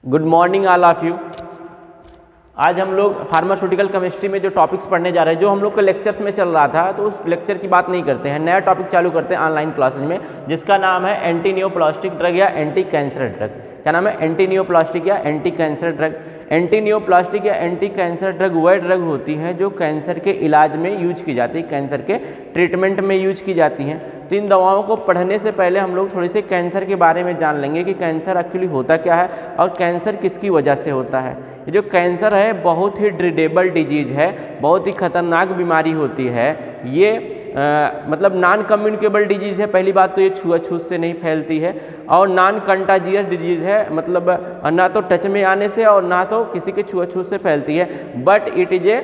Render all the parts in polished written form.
Good morning all of you. आज हम लोग फार्मास्यूटिकल केमिस्ट्री में जो टॉपिक्स पढ़ने जा रहे हैं, जो हम लोग के लेक्चर्स में चल रहा था, तो उस लेक्चर की बात नहीं करते हैं, नया टॉपिक चालू करते हैं ऑनलाइन क्लासेज में, जिसका नाम है एंटी नियोप्लास्टिक ड्रग या एंटी कैंसर ड्रग। क्या नाम है? एंटी नियोप्लास्टिक या anti cancer drug. Anti neoplastic या एंटी कैंसर ड्रग वह ड्रग होती है जो कैंसर के इलाज में यूज की जाती है, कैंसर के ट्रीटमेंट में यूज की जाती हैं। तो इन दवाओं को पढ़ने से पहले हम लोग थोड़ी सी कैंसर के बारे में जान लेंगे कि कैंसर एक्चुअली होता क्या है और कैंसर किसकी वजह से होता है। ये जो कैंसर है बहुत ही ड्रीडेबल डिजीज है, बहुत ही खतरनाक बीमारी होती है। ये मतलब नॉन कम्युनिकेबल डिजीज़ है। पहली बात तो ये छुआछूत से नहीं फैलती है और नॉन कंटाजियस डिजीज़ है, मतलब ना तो टच में आने से और ना तो किसी के छुआछूत से फैलती है। बट इट इज़ ए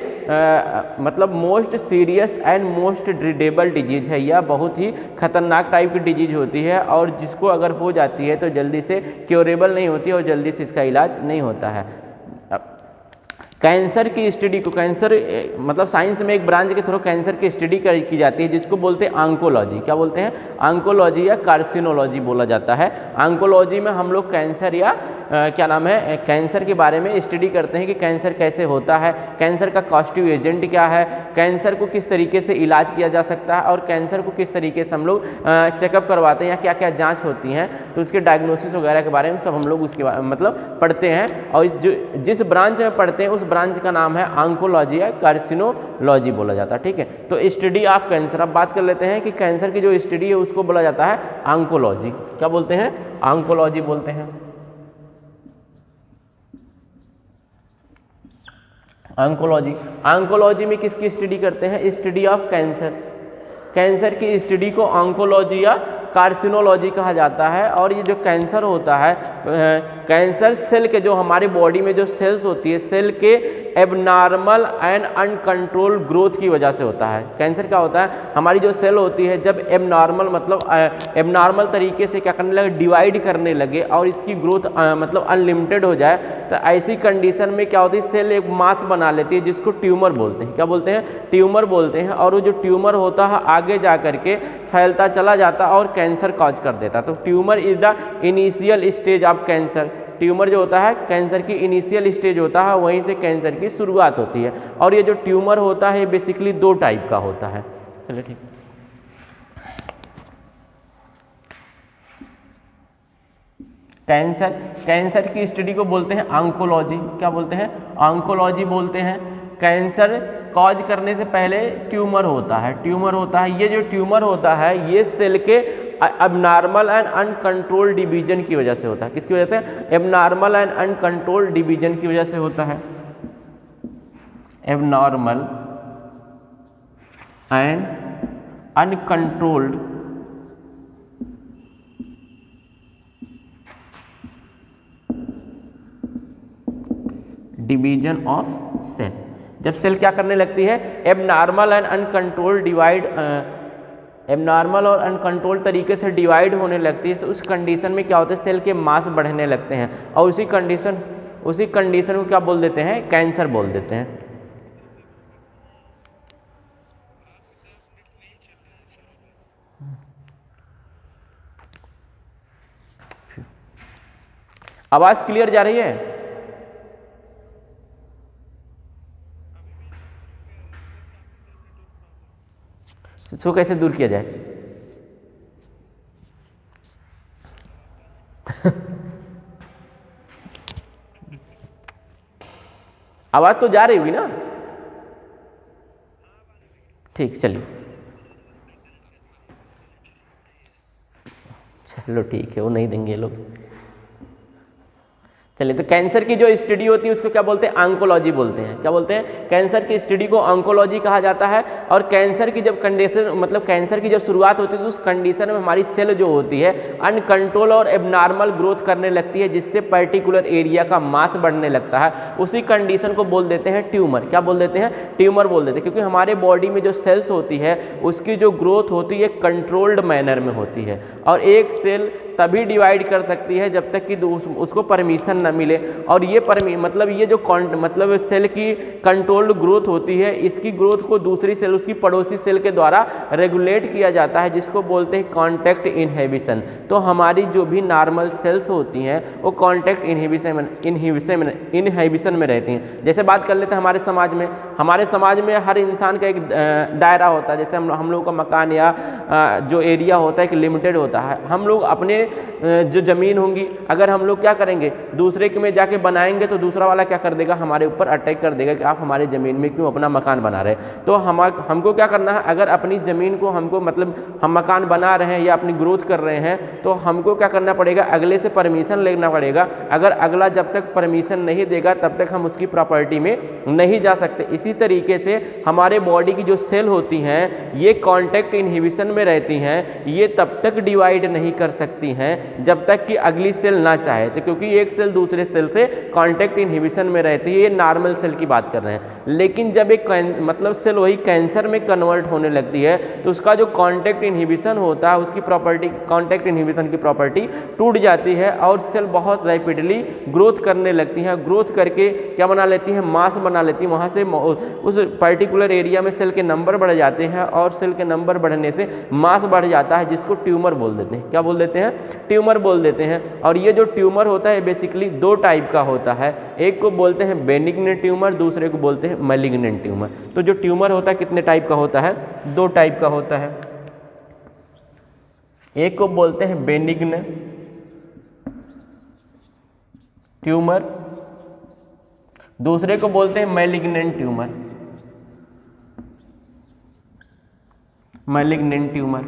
मतलब most serious and most dreadable disease है। यह बहुत ही खतरनाक टाइप की डिजीज होती है और जिसको अगर हो जाती है तो जल्दी से क्योरेबल नहीं होती और जल्दी से इसका इलाज नहीं होता है। कैंसर की स्टडी को, कैंसर मतलब साइंस में एक ब्रांच के थ्रू कैंसर की स्टडी की जाती है, जिसको बोलते हैं ऑन्कोलॉजी। क्या बोलते हैं? ऑन्कोलॉजी या कार्सिनोलॉजी बोला जाता है। ऑन्कोलॉजी में हम लोग कैंसर या क्या नाम है, कैंसर के बारे में स्टडी करते हैं कि कैंसर कैसे होता है, कैंसर का कॉस्टिव एजेंट क्या है, कैंसर को किस तरीके से इलाज किया जा सकता है और कैंसर को किस तरीके से हम लोग चेकअप करवाते हैं या क्या क्या जाँच होती हैं, तो उसके डायग्नोसिस वगैरह के बारे में सब हम लोग उसके मतलब पढ़ते हैं। और जिस ब्रांच में पढ़ते हैं उस ब्रांच का नाम है ऑन्कोलॉजी या कार्सिनोलॉजी बोला जाता है। ठीक है, तो स्टडी ऑफ कैंसर, अब बात कर लेते हैं कि कैंसर की जो स्टडी है उसको बोला जाता है ऑन्कोलॉजी। क्या बोलते हैं? ऑन्कोलॉजी बोलते हैं। ऑन्कोलॉजी, ऑन्कोलॉजी में किसकी स्टडी करते हैं? Study of cancer. कैंसर की स्टडी को ऑन्कोलॉजी या कार्सिनोलॉजी कहा जाता है। और ये जो कैंसर होता है, कैंसर सेल के, जो हमारे बॉडी में जो सेल्स होती है, सेल के एबनॉर्मल एंड अनकंट्रोल ग्रोथ की वजह से होता है। कैंसर क्या होता है? हमारी जो सेल होती है जब एबनॉर्मल मतलब एबनॉर्मल तरीके से क्या करने लगे, डिवाइड करने लगे और इसकी ग्रोथ मतलब अनलिमिटेड हो जाए, तो ऐसी कंडीशन में क्या होती है, सेल एक मास बना लेती है जिसको ट्यूमर बोलते हैं। क्या बोलते हैं? ट्यूमर बोलते हैं। और वो जो ट्यूमर होता है आगे जा करके फैलता चला जाता और कैंसर कॉज कर देता। तो tumour is the initial stage of cancer. Tumour जो होता है कैंसर की इनिशियल स्टेज होता है, वहीं से कैंसर की शुरुआत होती है। और ये जो ट्यूमर होता है बेसिकली दो टाइप का होता है। चलिए ठीक, कैंसर की स्टडी को बोलते हैं ऑन्कोलॉजी। क्या बोलते हैं? ऑन्कोलॉजी बोलते हैं। कैंसर कॉज करने से पहले ट्यूमर होता है, ट्यूमर होता है। ये जो ट्यूमर होता है ये सेल के एबनॉर्मल एंड अनकंट्रोल्ड डिवीजन की वजह से होता है। किसकी वजह से? एबनॉर्मल एंड अनकंट्रोल्ड डिवीजन की वजह से होता है। Abnormal and uncontrolled division of cell. जब सेल क्या करने लगती है, abnormal and uncontrolled divide, abnormal और अनकंट्रोल तरीके से डिवाइड होने लगती है, तो उस कंडीशन में क्या होता है, सेल के मास बढ़ने लगते हैं और उसी कंडीशन को क्या बोल देते हैं? कैंसर बोल देते हैं। आवाज क्लियर जा रही है? इसको कैसे दूर किया जाए? आवाज तो जा रही होगी ना? ठीक, चलिए चलो ठीक है, वो नहीं देंगे लोग। चलिए, तो कैंसर की जो स्टडी होती है उसको क्या बोलते हैं? ऑन्कोलॉजी बोलते हैं। क्या बोलते हैं? कैंसर की स्टडी को ऑन्कोलॉजी कहा जाता है। और कैंसर की जब कंडीशन, मतलब कैंसर की जब शुरुआत होती है तो उस कंडीशन में हमारी सेल जो होती है अनकंट्रोल और एबनॉर्मल ग्रोथ करने लगती है, जिससे पर्टिकुलर एरिया का मास बढ़ने लगता है। उसी कंडीशन को बोल देते हैं ट्यूमर। क्या बोल देते हैं? ट्यूमर बोल देते हैं। क्योंकि हमारे बॉडी में जो सेल्स होती है उसकी जो ग्रोथ होती है कंट्रोल्ड मैनर में होती है और एक सेल तभी डिवाइड कर सकती है जब तक कि उसको परमिशन ना मिले। और ये मतलब ये जो मतलब सेल की कंट्रोल्ड ग्रोथ होती है, इसकी ग्रोथ को दूसरी सेल, उसकी पड़ोसी सेल के द्वारा रेगुलेट किया जाता है, जिसको बोलते हैं कॉन्टैक्ट इनहिबिशन। तो हमारी जो भी नॉर्मल सेल्स होती हैं वो कॉन्टैक्ट इनहिबिशन में रहती हैं। जैसे बात कर लेते हैं हमारे समाज में हर इंसान का एक दायरा होता है। जैसे हम लोगों का मकान या जो एरिया होता है एक लिमिटेड होता है। हम लोग अपने जो ज़मीन होंगी, अगर हम लोग क्या करेंगे, दूसरे के में जाके बनाएंगे तो दूसरा वाला क्या कर देगा, हमारे ऊपर अटैक कर देगा कि आप हमारे ज़मीन में क्यों अपना मकान बना रहे हैं। तो हमको क्या करना है, अगर अपनी ज़मीन को हमको मतलब हम मकान बना रहे हैं या अपनी ग्रोथ कर रहे हैं, तो हमको क्या करना पड़ेगा, अगले से परमिशन लेना पड़ेगा। अगर अगला जब तक परमिशन नहीं देगा तब तक हम उसकी प्रॉपर्टी में नहीं जा सकते। इसी तरीके से हमारे बॉडी की जो सेल होती हैं ये कॉन्टैक्ट इनहिबिशन में रहती हैं, ये तब तक डिवाइड नहीं कर सकती हैं जब तक कि अगली सेल ना चाहे। तो क्योंकि एक सेल दूसरे सेल से कॉन्टैक्ट इनहिबिशन में रहती है, ये नॉर्मल सेल की बात कर रहे हैं। लेकिन जब एक मतलब सेल वही कैंसर में कन्वर्ट होने लगती है तो उसका जो कॉन्टैक्ट इनहिबिशन होता है, उसकी प्रॉपर्टी, कॉन्टैक्ट इनहिबिशन की प्रॉपर्टी टूट जाती है और सेल बहुत रैपिडली ग्रोथ करने लगती हैं। ग्रोथ करके क्या बना लेती हैं, मास बना लेती हैं। वहाँ से उस पर्टिकुलर एरिया में सेल के नंबर बढ़ जाते हैं और सेल के नंबर बढ़ने से मास बढ़ जाता है, जिसको ट्यूमर बोल देते हैं। क्या बोल देते हैं, ट्यूमर बोल देते हैं। और ये जो ट्यूमर होता है बेसिकली दो टाइप का होता है, एक को बोलते हैं बेनिग्न ट्यूमर, दूसरे को बोलते हैं मैलिग्नेंट ट्यूमर। तो जो ट्यूमर होता है कितने टाइप का होता है, दो टाइप का होता है। एक को बोलते हैं बेनिग्न ट्यूमर, दूसरे को बोलते हैं मैलिग्नेंट ट्यूमर। मैलिग्नेंट ट्यूमर,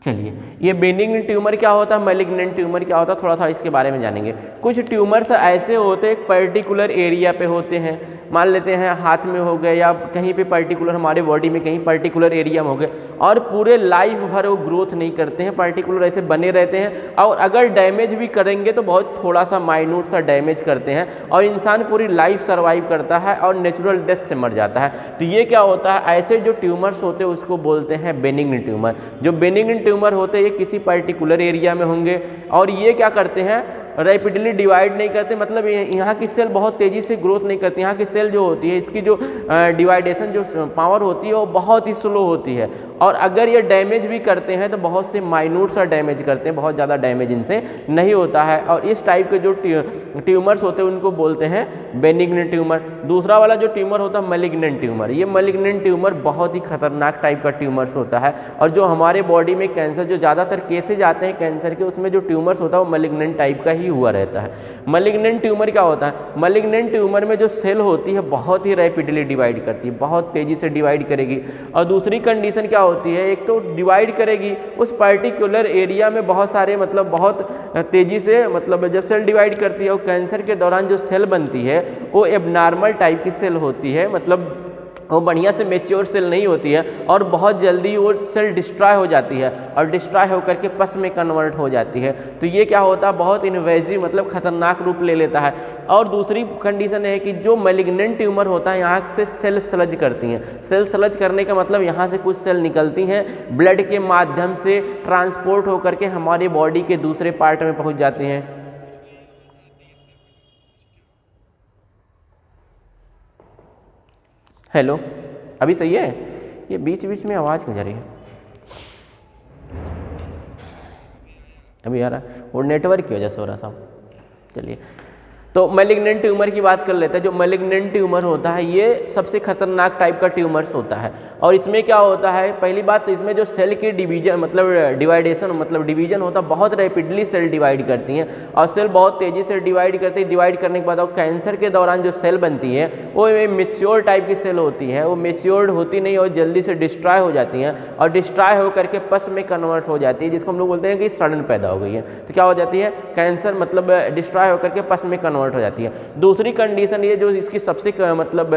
चलिए ये बेनिग्न ट्यूमर क्या होता है, मैलिग्नेंट ट्यूमर क्या होता है, थोड़ा सा इसके बारे में जानेंगे। कुछ ट्यूमर्स ऐसे होते हैं एक पर्टिकुलर एरिया पे होते हैं, मान लेते हैं हाथ में हो गए या कहीं पे पर्टिकुलर हमारे बॉडी में कहीं पर्टिकुलर एरिया में हो गए, और पूरे लाइफ भर वो ग्रोथ नहीं करते हैं, पर्टिकुलर ऐसे बने रहते हैं। और अगर डैमेज भी करेंगे तो बहुत थोड़ा सा माइन्यूट सा डैमेज करते हैं और इंसान पूरी लाइफ सर्वाइव करता है और नेचुरल डेथ से मर जाता है। तो ये क्या होता है, ऐसे जो ट्यूमर्स होते हैं उसको बोलते हैं बेनिग्न ट्यूमर। जो बेनिग्न ट्यूमर होते हैं ये किसी पर्टिकुलर एरिया में होंगे और ये क्या करते हैं, रैपिडली डिवाइड नहीं करते, मतलब यहाँ की सेल बहुत तेज़ी से ग्रोथ नहीं करती। यहाँ की सेल जो होती है इसकी जो डिवाइडेशन जो पावर होती है वो बहुत ही स्लो होती है। और अगर ये डैमेज भी करते हैं तो बहुत से माइन्यूट सा डैमेज करते हैं, बहुत ज़्यादा डैमेज इनसे नहीं होता है। और इस टाइप के जो ट्यूमर्स होते हैं उनको बोलते हैं बेनिग्न ट्यूमर। दूसरा वाला जो ट्यूमर होता है मैलिग्नेंट ट्यूमर। ये मैलिग्नेंट ट्यूमर बहुत ही खतरनाक टाइप का ट्यूमर्स होता है और जो हमारे बॉडी में कैंसर, जो ज़्यादातर केसेज आते हैं कैंसर के, उसमें जो ट्यूमर्स होता है वो मैलिग्नेंट टाइप का ही हुआ रहता है। मैलिग्नेंट ट्यूमर क्या होता है, मैलिग्नेंट ट्यूमर में जो सेल होती है बहुत ही रैपिडली डिवाइड करती है, बहुत तेज़ी से डिवाइड करेगी। और दूसरी कंडीशन क्या होती है, एक तो डिवाइड करेगी उस पर्टिकुलर एरिया में बहुत सारे, मतलब बहुत तेज़ी से, मतलब जब सेल डिवाइड करती है वो कैंसर के दौरान जो सेल बनती है वो एबनॉर्मल टाइप की सेल होती है, मतलब वो बढ़िया से मेच्योर सेल नहीं होती है और बहुत जल्दी वो सेल डिस्ट्रॉय हो जाती है और डिस्ट्रॉय होकर के पस में कन्वर्ट हो जाती है। तो ये क्या होता है, बहुत इन्वेजिव, मतलब खतरनाक रूप ले लेता है। और दूसरी कंडीशन है कि जो मैलिग्नेंट ट्यूमर होता है यहाँ से सेल सलज करती हैं। सेल सलज करने का मतलब यहाँ से कुछ सेल निकलती हैं, ब्लड के माध्यम से ट्रांसपोर्ट होकर के हमारी बॉडी के दूसरे पार्ट में पहुँच जाती हैं। हेलो, अभी सही है? ये बीच बीच में आवाज़ क्यों जा रही है? अभी आ रहा है, वो नेटवर्क की वजह से हो रहा था। चलिए, तो मैलिग्नेंट ट्यूमर की बात कर लेते हैं। जो मैलिग्नेंट ट्यूमर होता है ये सबसे खतरनाक टाइप का ट्यूमर्स होता है। और इसमें क्या होता है, पहली बात तो इसमें जो सेल की डिवीजन, मतलब डिवाइडेशन, मतलब डिवीजन होता है, बहुत रैपिडली सेल डिवाइड करती हैं और सेल बहुत तेज़ी से डिवाइड करती है। डिवाइड करने के बाद और कैंसर के दौरान जो सेल बनती है वो मेच्योर टाइप की सेल होती है, वो मेच्योर्ड होती नहीं और जल्दी से डिस्ट्रॉय हो जाती हैं और डिस्ट्रॉय होकर के पस में कन्वर्ट हो जाती है, जिसको हम लोग बोलते हैं कि सडन पैदा हो गई है। तो क्या हो जाती है, कैंसर मतलब डिस्ट्रॉय होकर के पस में कन्वर्ट हो जाती है। दूसरी कंडीशन ये जो इसकी सबसे मतलब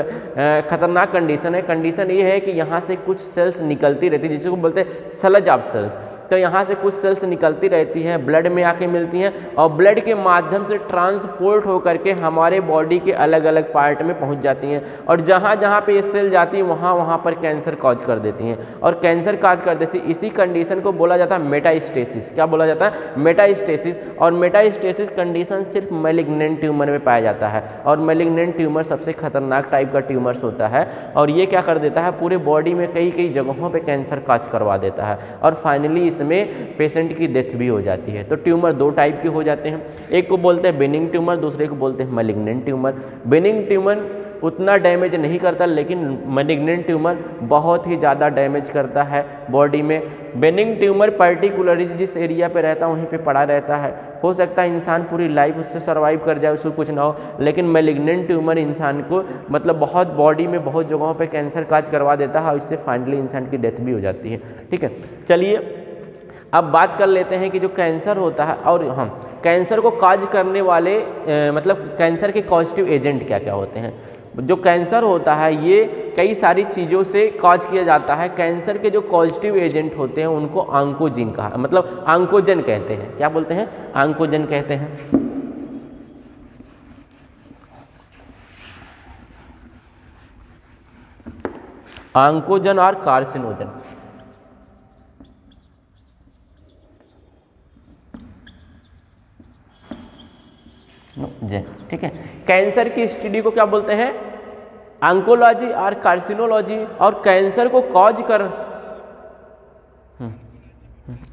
खतरनाक कंडीशन है, कंडीशन ये है कि यहाँ से कुछ सेल्स निकलती रहती है, जिसको बोलते हैं सलज ऑफ सेल्स। तो यहाँ से कुछ सेल्स निकलती रहती हैं, ब्लड में आके मिलती हैं और ब्लड के माध्यम से ट्रांसपोर्ट होकर के हमारे बॉडी के अलग अलग पार्ट में पहुँच जाती हैं और जहाँ जहाँ पे ये सेल जाती है वहाँ वहाँ पर कैंसर कॉज कर देती हैं और कैंसर कॉज कर देती है। इसी कंडीशन को बोला जाता है मेटास्टेसिस। क्या बोला जाता है? मेटास्टेसिस। और मेटास्टेसिस कंडीशन सिर्फ मैलिग्नेंट ट्यूमर में पाया जाता है और मैलिग्नेंट ट्यूमर सबसे खतरनाक टाइप का ट्यूमर्स होता है और ये क्या कर देता है, पूरे बॉडी में कई कई जगहों पे कैंसर कॉज करवा देता है और फाइनली इसमें पेशेंट की डेथ भी हो जाती है। तो ट्यूमर दो टाइप के हो जाते हैं, एक को बोलते हैं बेनिग्न ट्यूमर, दूसरे को बोलते हैं मैलिग्नेंट ट्यूमर। बेनिग्न ट्यूमर उतना डैमेज नहीं करता लेकिन मैलिग्नेंट ट्यूमर बहुत ही ज़्यादा डैमेज करता है बॉडी में। बेनिग्न ट्यूमर पर्टिकुलरली जिस एरिया पे रहता है वहीं पे पड़ा रहता है, हो सकता है इंसान पूरी लाइफ उससे सर्वाइव कर जाए, उसको कुछ ना हो, लेकिन मैलिग्नेंट ट्यूमर इंसान को मतलब बहुत बॉडी में बहुत जगहों पे कैंसर काज करवा देता है और इससे फाइनली इंसान की डेथ भी हो जाती है। ठीक है, चलिए अब बात कर लेते हैं कि जो कैंसर होता है और हम कैंसर को काज करने वाले मतलब कैंसर के पॉजिटिव एजेंट क्या क्या होते हैं। जो कैंसर होता है ये कई सारी चीज़ों से कॉज किया जाता है। कैंसर के जो पॉजिटिव एजेंट होते हैं उनको आंकोजीन कहा मतलब आंकोजन कहते हैं। क्या बोलते हैं? आंकोजन कहते हैं। आंकोजन और कार्सिनोजन। ठीक है, कैंसर की स्टडी को क्या बोलते हैं? ऑन्कोलॉजी और कार्सिनोलॉजी। और कैंसर को कॉज कर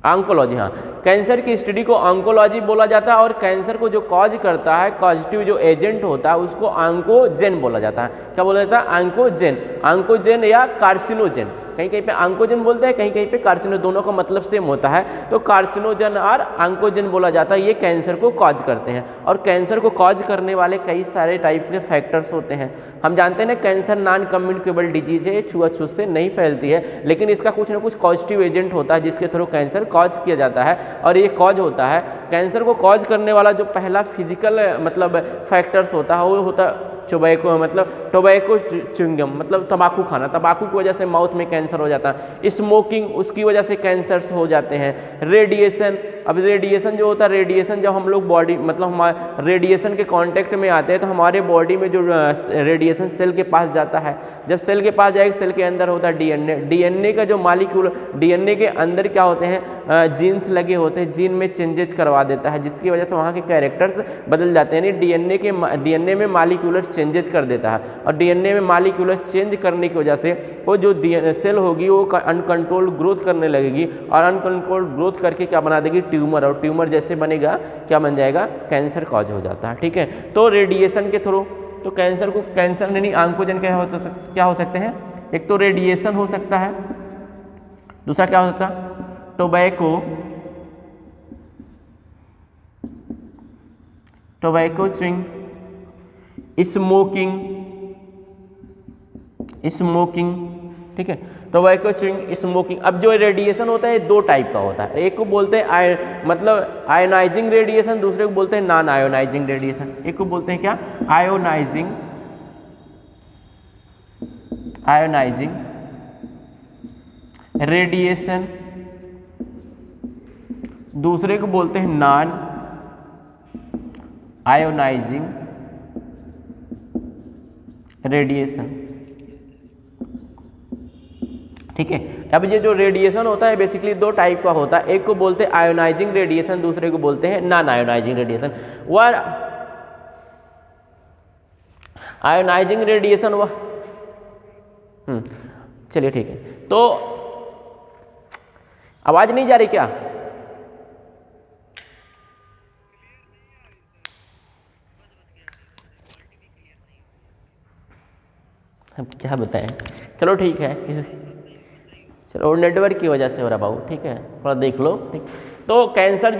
ऑन्कोलॉजी, हाँ, कैंसर की स्टडी को ऑन्कोलॉजी बोला जाता है और कैंसर को जो कॉज करता है पॉजिटिव जो एजेंट होता है उसको ऑन्कोजेन बोला जाता है। क्या बोला जाता है? ऑन्कोजेन। ऑन्कोजेन या कार्सिनोजेन, कहीं कहीं पे ऑन्कोजेन बोलते हैं, कहीं कहीं पे कार्सिनो, दोनों का मतलब सेम होता है। तो कार्सिनोजन और ऑन्कोजेन बोला जाता है, ये कैंसर को कॉज करते हैं। और कैंसर को कॉज करने वाले कई सारे टाइप्स के फैक्टर्स होते हैं। हम जानते हैं ना कैंसर नॉन कम्युनिकेबल डिजीज है, ये छुआछूत से नहीं फैलती है, लेकिन इसका कुछ ना कुछ पॉजिटिव एजेंट होता है जिसके थ्रू कैंसर कॉज किया जाता है और ये कॉज होता है। कैंसर को कॉज करने वाला जो पहला फिजिकल मतलब फैक्टर्स होता है वो होता है टोबैको, मतलब टोबैको च्युइंगम, मतलब तंबाकू खाना। तंबाकू की वजह से माउथ में कैंसर हो जाता है। स्मोकिंग, उसकी वजह से कैंसर्स हो जाते हैं। रेडिएशन, अब रेडिएशन जो होता है, रेडिएशन जब हम लोग बॉडी मतलब हमारे रेडिएशन के कांटेक्ट में आते हैं तो हमारे बॉडी में जो रेडिएशन सेल के पास जाता है, जब सेल के पास जाएगा सेल के अंदर होता है डीएनए। डीएनए का जो मालिक्यूल, डीएनए के अंदर क्या होते हैं, जीन्स लगे होते हैं, जीन में चेंजेस करवा देता है जिसकी वजह से वहाँ के कैरेक्टर्स बदल जाते हैं। यानी डीएनए में मालिक्यूलर चेंजेस कर देता है और डीएनए में मालिक्यूलर चेंज करने की वजह से वो जो सेल होगी वो अनकंट्रोल ग्रोथ करने लगेगी और अनकंट्रोल ग्रोथ करके क्या बना देगी? ट्यूमर। और ट्यूमर जैसे बनेगा क्या बन जाएगा? कैंसर कॉज हो जाता है। ठीक है, तो रेडिएशन के थ्रू तो कैंसर को कैंसर नहीं आंकोजन क्या हो सकते हैं? एक तो रेडिएशन हो सकता है, दूसरा क्या हो सकता है? Tobacco chewing, smoking. ठीक है, टोबैको च्युइंग, स्मोकिंग। अब जो रेडिएशन होता है दो टाइप का होता है, एक को बोलते हैं मतलब आयोनाइजिंग रेडिएशन, दूसरे को बोलते हैं नॉन आयोनाइजिंग रेडिएशन। एक को बोलते हैं क्या? आयोनाइजिंग रेडिएशन, दूसरे को बोलते हैं नॉन आयोनाइजिंग रेडिएशन। ठीक है, अब ये जो रेडिएशन होता है बेसिकली दो टाइप का होता है, एक को बोलते हैं आयोनाइजिंग रेडिएशन, दूसरे को बोलते हैं नॉन आयोनाइजिंग रेडिएशन। वह आयोनाइजिंग रेडिएशन वह चलिए ठीक है, तो आवाज नहीं जा रही क्या? अब क्या बताएं, चलो ठीक है, चलो नेटवर्क की वजह से हो रहा बाबू। ठीक है, थोड़ा देख लो। ठीक, तो कैंसर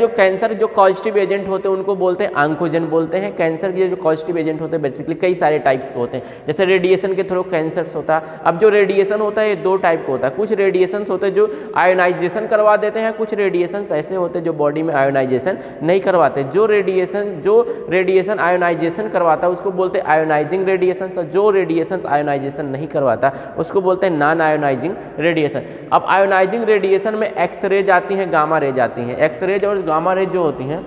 जो पॉजिटिव एजेंट होते हैं उनको बोलते हैं आंकोजन बोलते हैं। कैंसर के जो पॉजिटिव एजेंट होते हैं बेसिकली कई सारे टाइप्स के होते हैं, जैसे रेडिएशन के थ्रू कैंसर्स होता है। अब जो रेडिएशन होता है ये दो टाइप का होता है, कुछ रेडिएशन होते हैं जो आयोनाइजेशन करवा देते हैं, कुछ रेडिएशन ऐसे होते हैं जो बॉडी में आयोनाइजेशन नहीं करवाते। जो रेडिएशन आयोनाइजेशन करवाता है उसको बोलते हैं आयोनाइजिंग रेडिएशन, और जो रेडिएशन आयोनाइजेशन नहीं करवाता उसको बोलते हैं नॉन आयोनाइजिंग रेडिएशन। अब आयोनाइजिंग रेडिएशन में एक्स रेज आती हैं, गामा रेज आती हैं। एक्स रेज और गामा रेज जो होती हैं,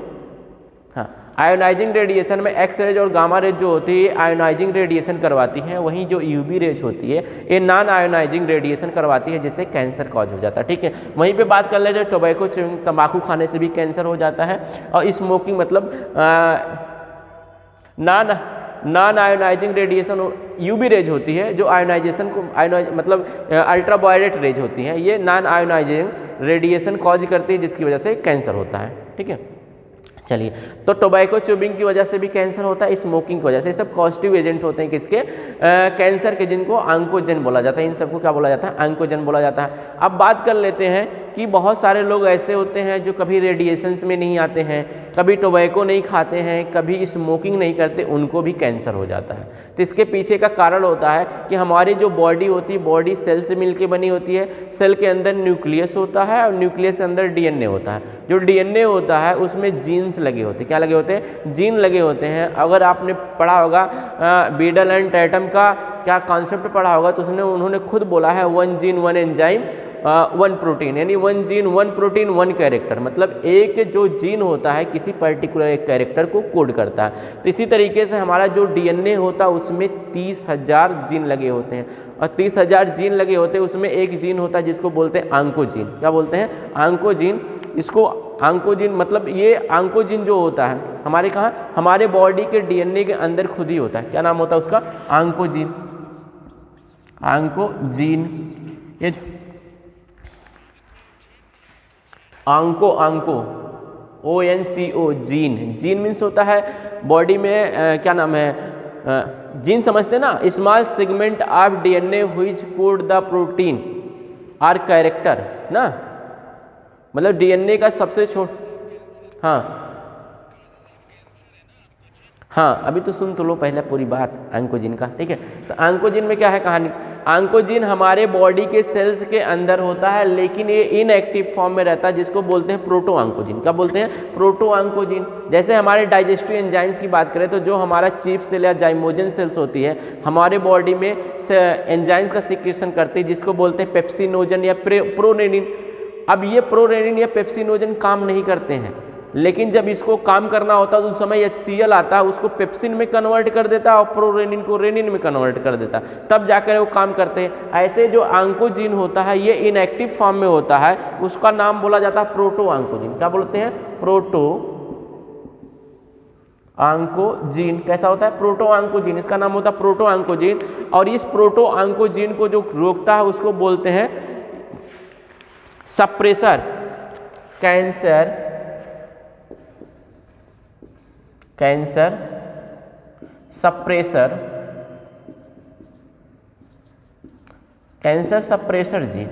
हाँ, आयोनाइजिंग रेडिएशन में एक्स रेज और गामा रेज जो होती है आयोनाइजिंग रेडिएशन करवाती हैं, वहीं जो यूवी रेज होती है ये नॉन आयोनाइजिंग रेडिएशन करवाती है, जिससे कैंसर कॉज हो जाता है। ठीक है, वहीं पे बात कर ले जो टोबैको च्युइंग तंबाकू खाने से भी कैंसर हो जाता है, और स्मोकिंग मतलब non ionizing radiation UV rays होती है जो आयोनाइजेशन को मतलब अल्ट्रावायलेट रेज होती हैं, ये नॉन आयोनाइजिंग रेडिएशन कॉज करती है जिसकी वजह से कैंसर होता है। ठीक है, चलिए, तो टोबैको च्यूबिंग की वजह से भी कैंसर होता है, स्मोकिंग की वजह से, सब पॉजिटिव एजेंट होते हैं किसके, कैंसर के, जिनको आंकोजन बोला जाता है। इन सबको क्या बोला जाता है, आंकोजन बोला जाता है। अब बात कर लेते हैं कि बहुत सारे लोग ऐसे होते हैं जो कभी रेडिएशंस में नहीं आते हैं, कभी टोबैको नहीं खाते हैं, कभी स्मोकिंग नहीं करते, उनको भी कैंसर हो जाता है। तो इसके पीछे का कारण होता है कि हमारी जो बॉडी होती है, बॉडी सेल से मिलकर बनी होती है। सेल के अंदर न्यूक्लियस होता है और न्यूक्लियस के अंदर डीएनए होता है। जो डीएनए होता है उसमें जीन्स लगे होते हैं। क्या लगे होते हैं, जीन लगे होते हैं। अगर आपने पढ़ा होगा बीडल एंड टैटम का क्या कॉन्सेप्ट पढ़ा होगा, तो उन्होंने खुद बोला है 1 जीन 1 एंजाइम 1 प्रोटीन, यानी 1 जीन 1 प्रोटीन 1 कैरेक्टर, मतलब एक जो जीन होता है किसी पर्टिकुलर एक कैरेक्टर को कोड करता है। तो इसी तरीके से हमारा जो डीएनए होता है उसमें 30,000 जीन लगे होते हैं, और 30,000 जीन लगे होते हैं उसमें एक जीन होता है जिसको बोलते हैं आंकोजीन। क्या बोलते हैं, आंकोजीन। इसको आंकोजीन मतलब ये आंकोजीन जो होता है हमारे कहाँ, हमारे बॉडी के डीएनए के अंदर खुद ही होता है। क्या नाम होता है उसका, आंकोजीन। आंकोजीन, ये आंको ONCO जीन। जीन मीन्स होता है बॉडी में क्या नाम है, जीन समझते हैं ना, small segment of DNA which code the protein or character ना, मतलब डीएनए का सबसे हाँ, अभी तो सुन तो लो पहले पूरी बात आंकोजीन का। ठीक है, तो आंकोजीन में क्या है कहानी, आंकोजीन हमारे बॉडी के सेल्स के अंदर होता है, लेकिन ये इनएक्टिव फॉर्म में रहता है, जिसको बोलते हैं प्रोटो आंकोजीन। क्या बोलते हैं, प्रोटो आंकोजीन। जैसे हमारे डाइजेस्टिव एंजाइम्स की बात करें तो जो हमारा चीफ सेल या जाइमोजन सेल्स होती है हमारे बॉडी में एंजाइम्स का सिक्रेशन करती है, जिसको बोलते हैं पेप्सिनोजन या प्रोरेनिन। अब ये प्रोरेनिन या पेप्सिनोजन काम नहीं करते हैं, लेकिन जब इसको काम करना होता है तो उस समय HCl आता है, उसको पेप्सिन में कन्वर्ट कर देता है और प्रोरेनिन को रेनिन में कन्वर्ट कर देता है, तब जाकर वो काम करते हैं। ऐसे जो आंकोजीन होता है ये इनएक्टिव फॉर्म में होता है, उसका नाम बोला जाता है प्रोटो आंकोजीन। क्या बोलते हैं, प्रोटो आंकोजीन। कैसा होता है, प्रोटो आंकोजीन, इसका नाम होता है प्रोटो आंकोजीन। और इस प्रोटो आंकोजीन को जो रोकता है उसको बोलते हैं सप्रेसर, कैंसर सप्रेसर जीन।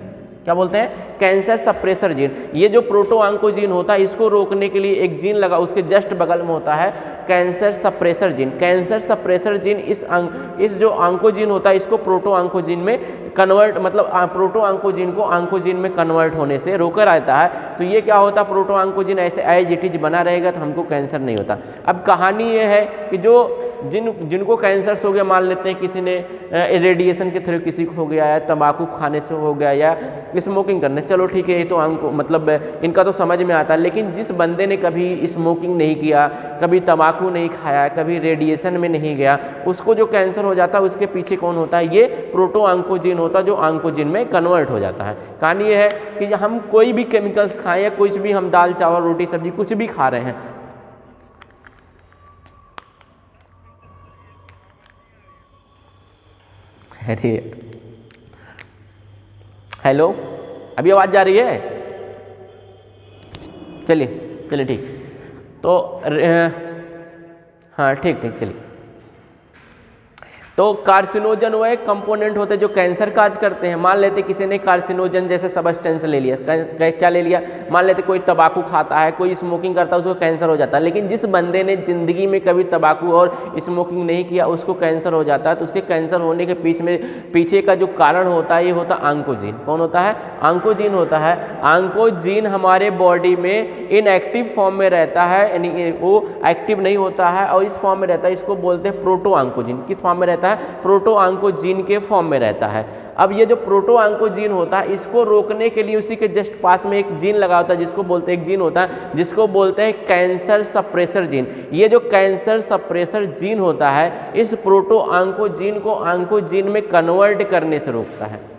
क्या बोलते हैं, कैंसर सप्रेसर जीन। ये जो प्रोटो आंकोजीन होता है इसको रोकने के लिए एक जीन लगा, उसके जस्ट बगल में होता है cancer suppressor gene. Cancer suppressor gene इस जो आंकोजीन होता है इसको प्रोटो आंकोजीन में कन्वर्ट, मतलब प्रोटो आंकोजीन को आंकोजीन में कन्वर्ट होने से रोका रहता है। तो ये क्या होता है, प्रोटो आंकोजीन ऐसे एज इट इज बना रहेगा तो हमको कैंसर नहीं होता। अब कहानी ये है कि जो जिनको कैंसर हो गया, मान लेते हैं किसी ने रेडिएशन के थ्रू किसी को हो गया, या तंबाकू खाने से हो गया, या स्मोकिंग करने, चलो ठीक है ये तो मतलब इनका तो समझ में आता है। लेकिन जिस बंदे ने कभी स्मोकिंग नहीं किया, कभी तंबाकू नहीं खाया, कभी रेडिएशन में नहीं गया, उसको जो कैंसर हो जाता है उसके पीछे कौन होता है, ये प्रोटो आंकोजीन होता है जो आंकोजीन में कन्वर्ट हो जाता है। कहानी ये है कि हम कोई भी केमिकल्स खाएं या कुछ भी, हम दाल चावल रोटी सब्जी कुछ भी खा रहे हैं, अरे हेलो, अभी आवाज जा रही है, चलिए ठीक, तो हाँ ठीक चलिए। तो कार्सिनोजन वो एक कंपोनेंट होते हैं जो कैंसर काज करते हैं। मान लेते किसी ने कार्सिनोजन जैसे सब्सटेंस ले लिया, क्या ले लिया, मान लेते कोई तंबाकू खाता है, कोई स्मोकिंग करता है, उसको कैंसर हो जाता है। लेकिन जिस बंदे ने ज़िंदगी में कभी तंबाकू और स्मोकिंग नहीं किया उसको कैंसर हो जाता है। तो उसके कैंसर होने के पीछे का जो कारण होता है ये होता है आंकोजीन। कौन होता है? आंकोजीन होता है। आंकोजीन हमारे बॉडी में इनएक्टिव फॉर्म में रहता है, यानी वो एक्टिव नहीं होता है और इस फॉर्म में रहता है। इसको बोलते हैं प्रोटो आंकोजीन। किस फॉर्म में रहता है? प्रोटो आंकोजीन के फॉर्म में रहता है। अब ये जो प्रोटो आंकोजीन होता है इसको रोकने के लिए उसी के जस्ट पास में एक जीन लगा होता है जिसको बोलते हैं, एक जीन होता है जिसको बोलते हैं कैंसर सप्रेसर जीन। ये जो कैंसर सप्रेसर जीन होता है इस प्रोटो आंकोजीन को आंकोजीन में कन्वर्ट करने से रोकता है।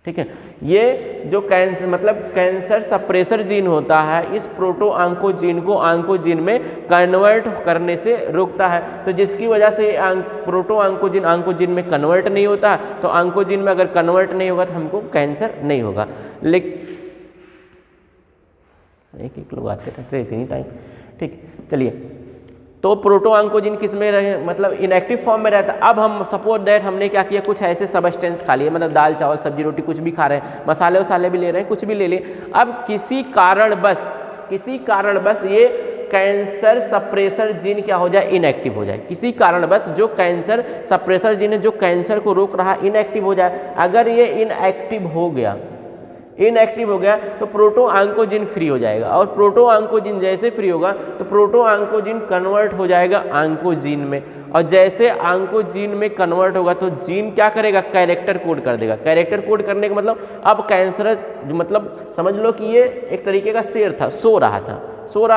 ठीक है, ये जो कैंसर सप्रेसर जीन होता है इस प्रोटो आंकोजीन को आंकोजीन में कन्वर्ट करने से रोकता है। तो जिसकी वजह से प्रोटो आंकोजीन आंकोजीन में कन्वर्ट नहीं होता, तो आंकोजीन में अगर कन्वर्ट नहीं होगा तो हमको कैंसर नहीं होगा। लेकिन एक लोग आते रहते इतनी टाइम। ठीक, चलिए, तो प्रोटो आंकोजीन किस में रहे, मतलब इनएक्टिव फॉर्म में रहता है। अब हम सपोज दैट हमने क्या किया, कुछ ऐसे सबस्टेंस खा लिए, मतलब दाल चावल सब्जी रोटी कुछ भी खा रहे हैं, मसाले वसाले भी ले रहे हैं, कुछ भी ले लिए। अब किसी कारणवश ये कैंसर सप्रेसर जीन क्या हो जाए, इनएक्टिव हो जाए। किसी कारणवश जो कैंसर सप्रेसर जीन है जो कैंसर को रोक रहा है इनएक्टिव हो जाए। अगर ये इनएक्टिव हो गया तो प्रोटो आंकोजीन फ्री हो जाएगा, और प्रोटो आंकोजीन जैसे फ्री होगा तो प्रोटो आंकोजीन कन्वर्ट हो जाएगा आंकोजीन में, और जैसे आंकोजीन में कन्वर्ट होगा तो जीन क्या करेगा, कैरेक्टर कोड कर देगा। कैरेक्टर कोड करने का मतलब अब कैंसर, मतलब समझ लो कि ये एक तरीके का शेर था, सो रहा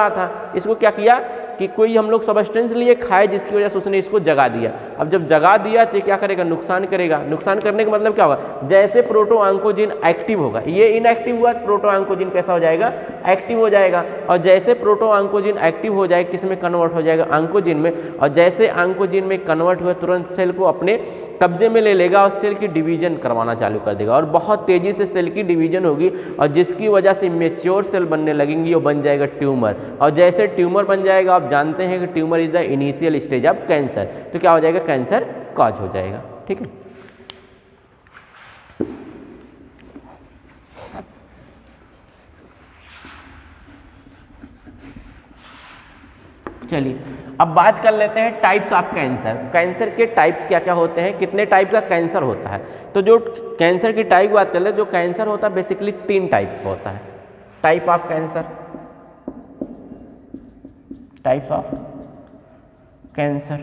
था। इसको क्या किया कि कोई हम लोग सब्सटेंस लिए खाए जिसकी वजह से उसने इसको जगा दिया। अब जब जगा दिया तो क्या करेगा, नुकसान करेगा। नुकसान करने का मतलब क्या होगा, जैसे प्रोटो आंकोजीन एक्टिव होगा, ये इनएक्टिव हुआ तो प्रोटो आंकोजीन कैसा हो जाएगा, एक्टिव हो जाएगा। और जैसे प्रोटो आंकोजीन एक्टिव हो जाएगा, किस में कन्वर्ट हो जाएगा, आंकोजीन में। और जैसे आंकोजीन में कन्वर्ट हुआ तुरंत सेल को अपने कब्जे में ले लेगा और सेल की डिवीजन करवाना चालू कर देगा, और बहुत तेजी से सेल की डिवीजन होगी, और जिसकी वजह से मेच्योर सेल बनने लगेंगी और बन जाएगा ट्यूमर। और जैसे ट्यूमर बन जाएगा, आप जानते हैं कि tumour is the initial stage of cancer, तो क्या हो जाएगा, कैंसर कॉज हो जाएगा। ठीक है, चलिए अब बात कर लेते हैं टाइप्स ऑफ कैंसर। कैंसर के टाइप्स क्या क्या होते हैं, कितने टाइप का कैंसर होता है। तो जो कैंसर की टाइप बात कर ले, जो कैंसर होता है बेसिकली 3 टाइप का होता है। Type of cancer, types of cancer.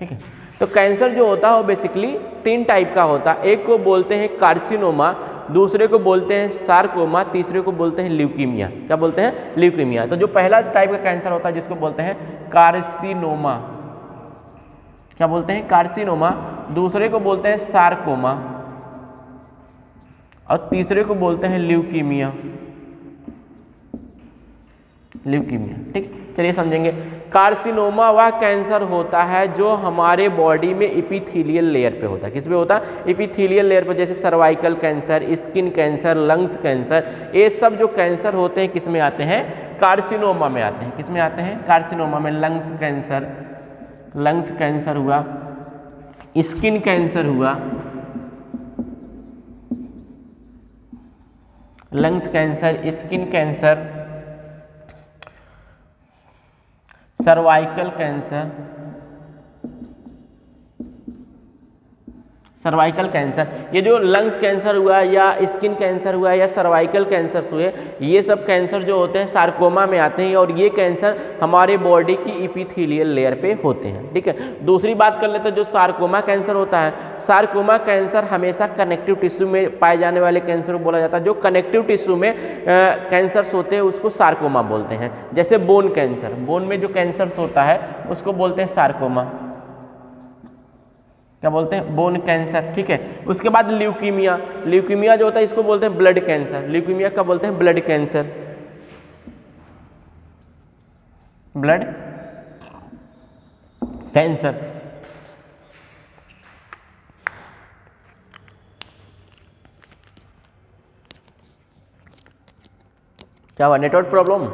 ठीक है, तो कैंसर जो होता है वो बेसिकली 3 टाइप का होता है। एक को बोलते हैं कार्सिनोमा, दूसरे को बोलते हैं सार्कोमा, तीसरे को बोलते हैं ल्यूकीमिया। क्या बोलते हैं, ल्यूकीमिया। तो जो पहला टाइप का कैंसर होता है जिसको बोलते हैं कार्सिनोमा, क्या बोलते हैं, कार्सिनोमा। दूसरे को बोलते हैं सार्कोमा, और तीसरे को बोलते हैं ल्यूकीमिया। ठीक, चलिए समझेंगे। कार्सिनोमा वह कैंसर होता है जो हमारे बॉडी में इपिथेलियल लेयर पे होता है। किस पे होता है, इपिथेलियल लेयर पे, जैसे cervical cancer, skin cancer, lungs cancer. ये सब जो कैंसर होते हैं किस में आते हैं, कार्सिनोमा में आते हैं। किस में आते हैं, कार्सिनोमा में। लंग्स कैंसर हुआ, स्किन कैंसर हुआ, lungs cancer, skin cancer, cervical cancer, cervical cancer. ये जो लंग्स कैंसर हुआ या स्किन कैंसर हुआ या सर्वाइकल कैंसर हुए, ये सब कैंसर जो होते हैं सार्कोमा में आते हैं, और ये कैंसर हमारे बॉडी की इपिथेलियल लेयर पे होते हैं। ठीक है, दूसरी बात कर लेते हैं जो सार्कोमा कैंसर होता है। सार्कोमा कैंसर हमेशा कनेक्टिव टिश्यू में पाए जाने वाले कैंसर को बोला जाता है। जो कनेक्टिव टिश्यू में कैंसर्स होते हैं उसको सार्कोमा बोलते हैं। जैसे बोन कैंसर, बोन में जो कैंसर होता है उसको बोलते हैं सार्कोमा। क्या बोलते हैं, बोन कैंसर। ठीक है, उसके बाद ल्यूकीमिया। ल्यूकीमिया जो होता है इसको बोलते हैं ब्लड कैंसर। ल्यूकीमिया का बोलते हैं ब्लड कैंसर, ब्लड कैंसर। क्या हुआ, नेटवर्क प्रॉब्लम।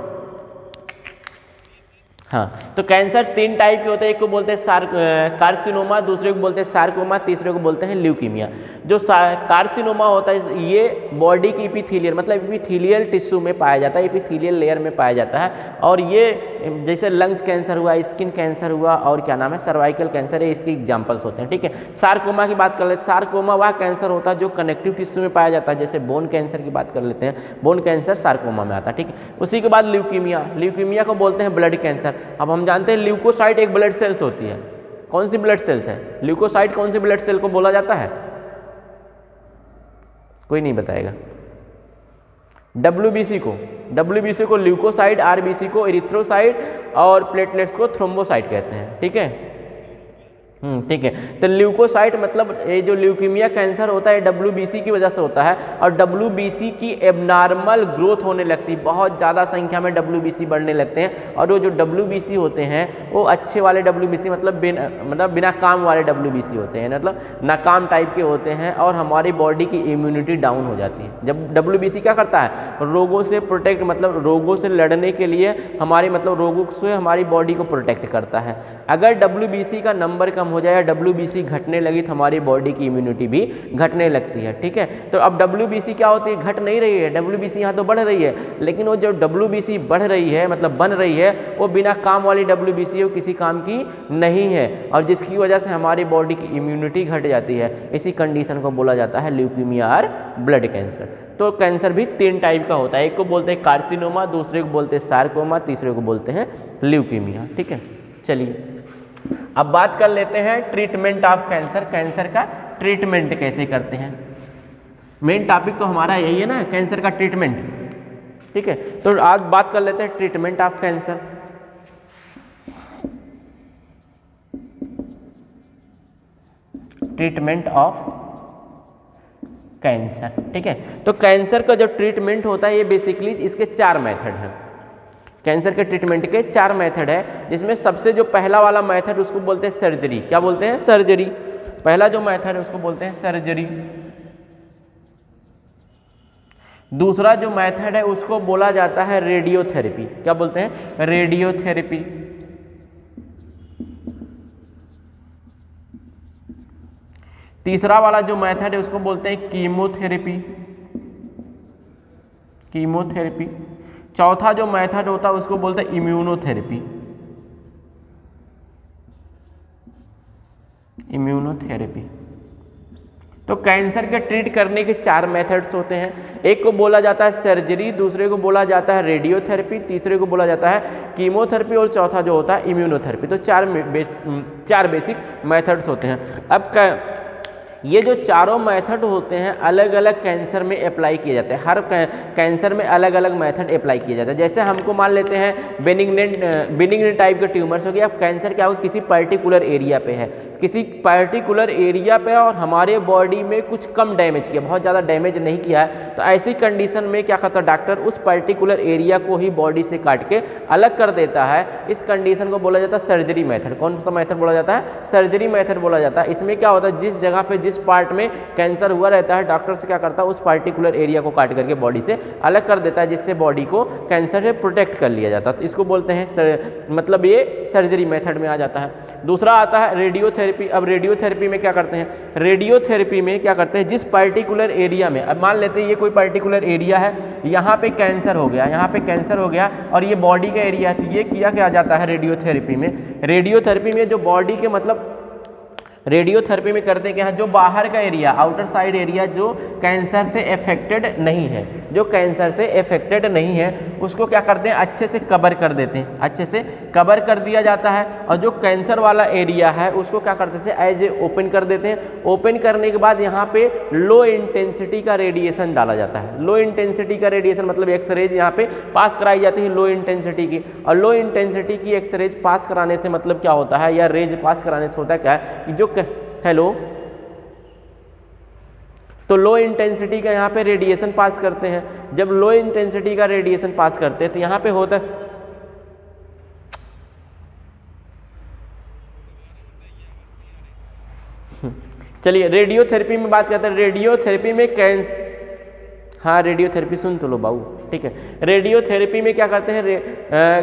हाँ, तो कैंसर 3 टाइप के होते हैं, एक को बोलते हैं कार्सिनोमा, दूसरे को बोलते हैं सार्कोमा, तीसरे को बोलते हैं ल्यूकीमिया। जो कार्सिनोमा होता है ये बॉडी की इपिथीलियल मतलब इपिथीलियल टिश्यू में पाया जाता है, इपिथीलियल लेयर में पाया जाता है, और ये जैसे लंग्स कैंसर हुआ, स्किन कैंसर हुआ, और क्या नाम है सर्वाइकल कैंसर है, इसके एग्जाम्पल्स होते हैं। ठीक है, सार्कोमा की बात कर लेते हैं। सार्कोमा वह कैंसर होता है जो कनेक्टिव टिश्यू में पाया जाता है, जैसे बोन कैंसर की बात कर लेते हैं, बोन कैंसर सार्कोमा में आता है। ठीक है, उसी के बाद ल्यूकीमिया, ल्यूकीमिया को बोलते हैं ब्लड कैंसर। अब हम जानते हैं ल्यूकोसाइट एक ब्लड सेल्स होती है, कौन सी ब्लड सेल्स है ल्यूकोसाइट, कौन सी ब्लड सेल को बोला जाता है, कोई नहीं बताएगा। WBC को ल्यूकोसाइट, RBC को एरिथ्रोसाइट, और प्लेटलेट्स को थ्रोम्बोसाइट कहते हैं। ठीक है, ठीक है। तो ल्यूकोसाइट मतलब ये जो ल्यूकीमिया कैंसर होता है WBC की वजह से होता है, और WBC की एबनॉर्मल ग्रोथ होने लगती है, बहुत ज़्यादा संख्या में WBC बढ़ने लगते हैं, और वो जो WBC होते हैं वो अच्छे वाले WBC मतलब बिना काम वाले WBC होते हैं, मतलब नाकाम टाइप के होते हैं, और हमारी बॉडी की इम्यूनिटी डाउन हो जाती है। जब WBC क्या करता है, रोगों से प्रोटेक्ट मतलब रोगों से लड़ने के लिए हमारी मतलब रोगों से हमारी बॉडी को प्रोटेक्ट करता है। अगर WBC का नंबर कम हो जाए या WBC घटने लगी तो हमारी बॉडी की इम्यूनिटी भी घटने लगती है। ठीक है, तो अब WBC क्या होती है, घट नहीं रही है, WBC यहाँ तो बढ़ रही है, लेकिन वो जो WBC बढ़ रही है मतलब बन रही है वो बिना काम वाली WBC है, वो किसी काम की नहीं है, और जिसकी वजह से हमारी बॉडी की इम्यूनिटी घट जाती है। इसी कंडीशन को बोला जाता है ल्यूकीमिया और ब्लड कैंसर। तो कैंसर भी 3 टाइप का होता है, एक को बोलते हैं कार्सिनोमा, दूसरे को बोलते हैं सार्कोमा, तीसरे को बोलते हैं ल्यूकीमिया। ठीक है, चलिए अब बात कर लेते हैं ट्रीटमेंट ऑफ कैंसर, कैंसर का ट्रीटमेंट कैसे करते हैं। मेन टॉपिक तो हमारा यही है ना, कैंसर का ट्रीटमेंट। ठीक है, तो आज बात कर लेते हैं treatment of cancer. Treatment of cancer. ठीक है, तो कैंसर का जो ट्रीटमेंट होता है ये बेसिकली इसके 4 मेथड हैं। कैंसर के ट्रीटमेंट के 4 मेथड है, जिसमें सबसे जो पहला वाला मेथड उसको बोलते हैं सर्जरी। क्या बोलते हैं, सर्जरी। पहला जो मेथड है उसको बोलते हैं सर्जरी। दूसरा जो मेथड है उसको बोला जाता है रेडियोथेरेपी। क्या बोलते हैं, रेडियोथेरेपी। तीसरा वाला जो मेथड है उसको बोलते हैं कीमोथेरेपी, कीमोथेरेपी। चौथा जो मेथड होता है उसको बोलते हैं इम्यूनोथेरेपी, इम्यूनोथेरेपी। तो कैंसर के ट्रीट करने के 4 मेथड्स होते हैं, एक को बोला जाता है सर्जरी, दूसरे को बोला जाता है रेडियोथेरेपी, तीसरे को बोला जाता है कीमोथेरेपी, और चौथा जो होता है इम्यूनोथेरेपी। तो 4 बेसिक मेथड्स होते हैं। अब ये जो चारों मेथड होते हैं अलग अलग कैंसर में अप्लाई किए जाते हैं, हर कैंसर में अलग अलग मेथड अप्लाई किए जाते हैं। जैसे हमको मान लेते हैं बेनिग्नेंट टाइप के ट्यूमर्स हो गए। अब कैंसर क्या होगा, किसी पर्टिकुलर एरिया पे है, किसी पर्टिकुलर एरिया पे, और हमारे बॉडी में कुछ कम डैमेज किया, बहुत ज़्यादा डैमेज नहीं किया है, तो ऐसी कंडीशन में क्या करता है डॉक्टर, उस पर्टिकुलर एरिया को ही बॉडी से काट के अलग कर देता है। इस कंडीशन को बोला जाता है सर्जरी मेथड। कौन सा मेथड बोला जाता है, सर्जरी मेथड बोला जाता है। इसमें क्या होता है, जिस जगह पे जिस पार्ट में कैंसर हुआ रहता है, डॉक्टर से क्या करता है उस पर्टिकुलर एरिया को काट करके बॉडी से अलग कर देता है, जिससे बॉडी को कैंसर से प्रोटेक्ट कर लिया जाता है। तो इसको बोलते हैं मतलब ये सर्जरी मेथड में आ जाता है। दूसरा आता है रेडियोथेरेपी। अब रेडियोथेरेपी में क्या करते हैं, रेडियोथेरेपी में क्या करते हैं, जिस पर्टिकुलर एरिया में, अब मान लेते हैं ये कोई पर्टिकुलर एरिया है, यहाँ पे कैंसर हो गया, यहाँ पे कैंसर हो गया, और ये बॉडी का एरिया है, तो ये किया क्या जाता है रेडियोथेरेपी में। रेडियोथेरेपी में जो बॉडी के मतलब रेडियोथेरेपी में करते क्या है, जो बाहर का एरिया, आउटर साइड एरिया जो कैंसर से अफेक्टेड नहीं है, जो कैंसर से अफेक्टेड नहीं है, उसको क्या करते हैं अच्छे से कवर कर देते हैं, अच्छे से कवर कर दिया जाता है। और जो कैंसर वाला एरिया है उसको क्या करते थे, एज ए ओपन कर देते हैं। ओपन करने के बाद यहाँ पे लो इंटेंसिटी का रेडिएशन डाला जाता है। लो इंटेंसिटी का रेडिएशन मतलब एक्सरेज यहाँ पे पास कराई जाती है लो इंटेंसिटी की, और लो इंटेंसिटी की एक्सरेज पास कराने से मतलब क्या होता है, या रेज पास कराने से होता है क्या है कि जो हेलो, तो लो इंटेंसिटी का यहाँ पे रेडिएशन पास करते हैं। जब लो इंटेंसिटी का रेडिएशन पास करते हैं तो यहाँ पे होता है, चलिए रेडियोथेरेपी में बात करते हैं। रेडियोथेरेपी में हाँ रेडियोथेरेपी सुन तो लो बाबू, ठीक है। रेडियोथेरेपी में क्या करते हैं,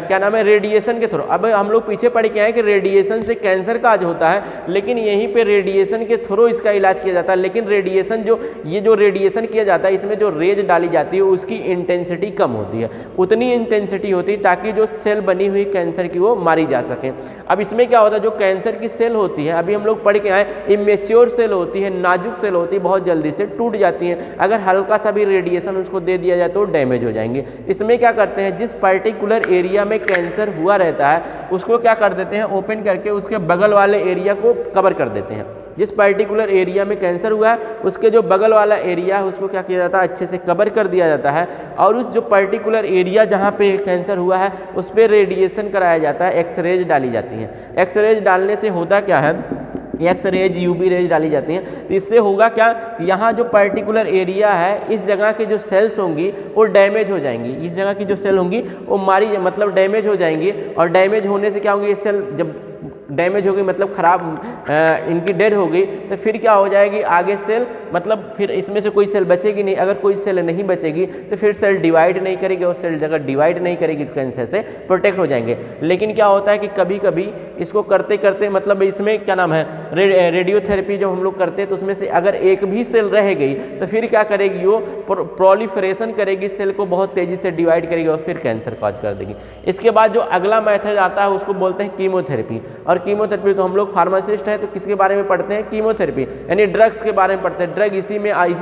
क्या नाम है, रेडिएशन के थ्रू। अब हम लोग पीछे पढ़ के आए कि रेडिएशन से कैंसर का आज होता है, लेकिन यहीं पे रेडिएशन के थ्रू इसका इलाज किया जाता है। लेकिन रेडिएशन जो रेडिएशन किया जाता है, इसमें जो रेज डाली जाती है उसकी इंटेंसिटी कम होती है, उतनी इंटेंसिटी होती है ताकि जो सेल बनी हुई कैंसर की वो मारी जा सके। अब इसमें क्या होता है, जो कैंसर की सेल होती है, अभी हम लोग पढ़ के आए, इमेच्योर सेल होती है, नाजुक सेल होती है, बहुत जल्दी से टूट जाती है। अगर हल्का सा भी रेडिएशन उसको दे दिया जाए तो डैमेज हो जाएंगे। इसमें क्या करते हैं, जिस पर्टिकुलर एरिया में कैंसर हुआ रहता है उसको क्या कर देते हैं, ओपन करके उसके बगल वाले एरिया को कवर कर देते हैं। जिस पर्टिकुलर एरिया में कैंसर हुआ है उसके जो बगल वाला एरिया है उसको क्या किया जाता है, अच्छे से कवर कर दिया जाता है। और उस जो पर्टिकुलर एरिया जहाँ पे कैंसर हुआ है उस पर रेडिएशन कराया जाता है, एक्सरेज डाली जाती हैं। एक्सरेज डालने से होता क्या है, एक्स रेज यूवी रेज डाली जाती हैं, तो इससे होगा क्या, यहाँ जो पर्टिकुलर एरिया है इस जगह के जो सेल्स होंगी वो डैमेज हो जाएंगी, इस जगह की जो सेल होंगी वो मारी मतलब डैमेज हो जाएंगी। और डैमेज होने से क्या होंगे, ये सेल जब डैमेज हो गई मतलब खराब इनकी डेड हो गई, तो फिर क्या हो जाएगी, आगे सेल मतलब फिर इसमें से कोई सेल बचेगी नहीं। अगर कोई सेल नहीं बचेगी तो फिर सेल डिवाइड नहीं करेगी, और सेल जगह डिवाइड नहीं करेगी तो कैंसर से प्रोटेक्ट हो जाएंगे। लेकिन क्या होता है कि कभी कभी इसको करते करते मतलब इसमें क्या नाम है, रेडियोथेरेपी जो हम लोग करते हैं तो उसमें से अगर एक भी सेल रह गई तो फिर क्या करेगी, वो प्रोलिफरेशन करेगी, सेल को बहुत तेजी से डिवाइड करेगी और फिर कैंसर कॉज कर देगी। इसके बाद जो अगला मेथड आता है उसको बोलते हैं कीमोथेरेपी। और कीमोथेरेपी तो हम लोग फार्मासिस्ट हैं तो किसके बारे में पढ़ते हैं, कीमोथेरेपी, यानी ड्रग्स के बारे में पढ़ते हैं। ड्रग इसी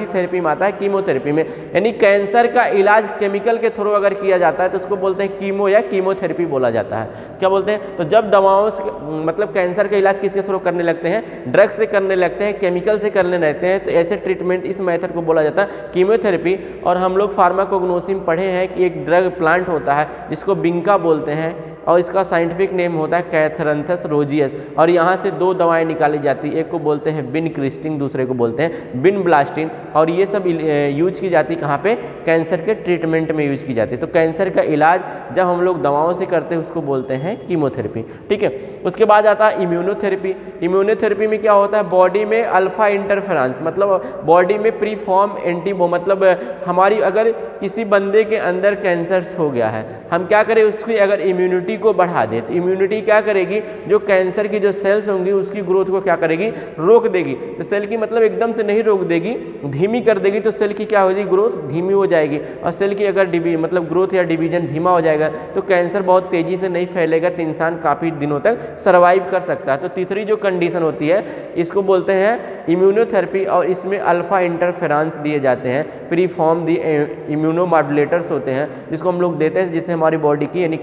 थेरेपी में आता है, कीमोथेरेपी में, यानी कैंसर का इलाज केमिकल के थ्रू अगर किया जाता है तो उसको बोलते हैं कीमो या कीमोथेरेपी बोला जाता है। क्या बोलते हैं, तो जब दवाओं से मतलब कैंसर का इलाज किसके थ्रू करने लगते हैं, ड्रग से करने लगते हैं, केमिकल से करने लगते हैं, तो ऐसे ट्रीटमेंट इस मेथड को बोला जाता है कीमोथेरेपी। और हम लोग फार्माकोग्नोसी में पढ़े हैं कि एक ड्रग प्लांट होता है जिसको बिंका बोलते हैं और इसका साइंटिफिक नेम होता है कैथरंथस रोजियस। और यहाँ से दो दवाएं निकाली जाती है, एक को बोलते हैं बिनक्रिस्टिन, दूसरे को बोलते हैं बिनब्लास्टिन। और ये सब यूज की जाती है कहाँ पे, कैंसर के ट्रीटमेंट में यूज की जाती है। तो कैंसर का इलाज जब हम लोग दवाओं से करते हैं उसको बोलते हैं कीमोथेरेपी, ठीक है। उसके बाद आता है इम्यूनोथेरेपी। इम्यूनोथेरेपी में क्या होता है, बॉडी में अल्फा इंटरफेरेंस मतलब बॉडी में प्रीफॉर्म एंटीबॉडी, मतलब हमारी अगर किसी बंदे के अंदर कैंसर हो गया है, हम क्या करें, उसकी अगर इम्यूनिटी को बढ़ा दे तो इम्यूनिटी क्या करेगी, जो कैंसर की जो सेल्स होंगी उसकी ग्रोथ को क्या करेगी, रोक देगी। तो सेल की मतलब एकदम से नहीं रोक देगी, धीमी कर देगी, तो सेल की क्या होगी, ग्रोथ धीमी हो जाएगी। और सेल की अगर मतलब ग्रोथ या डिवीजन धीमा हो जाएगा तो कैंसर बहुत तेजी से नहीं फैलेगा, तो इंसान काफ़ी दिनों तक सर्वाइव कर सकता है। तो तीसरी जो कंडीशन होती है इसको बोलते हैं इम्यूनोथेरेपी, और इसमें अल्फा इंटरफेरेंस दिए जाते हैं, प्रीफॉर्म दी इम्यूनोमॉड्यूलेटर्स होते हैं जिसको हम लोग देते हैं, जिससे हमारी बॉडी की यानी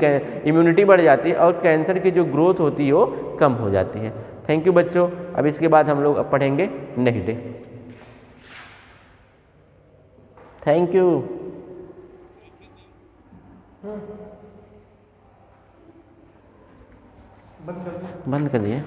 इम्यूनिटी बढ़ जाती है और कैंसर की जो ग्रोथ होती है वो कम हो जाती है। थैंक यू बच्चों। अब इसके बाद हम लोग अब पढ़ेंगे नेक्स्ट डे। Thank you. बंद कर दिए।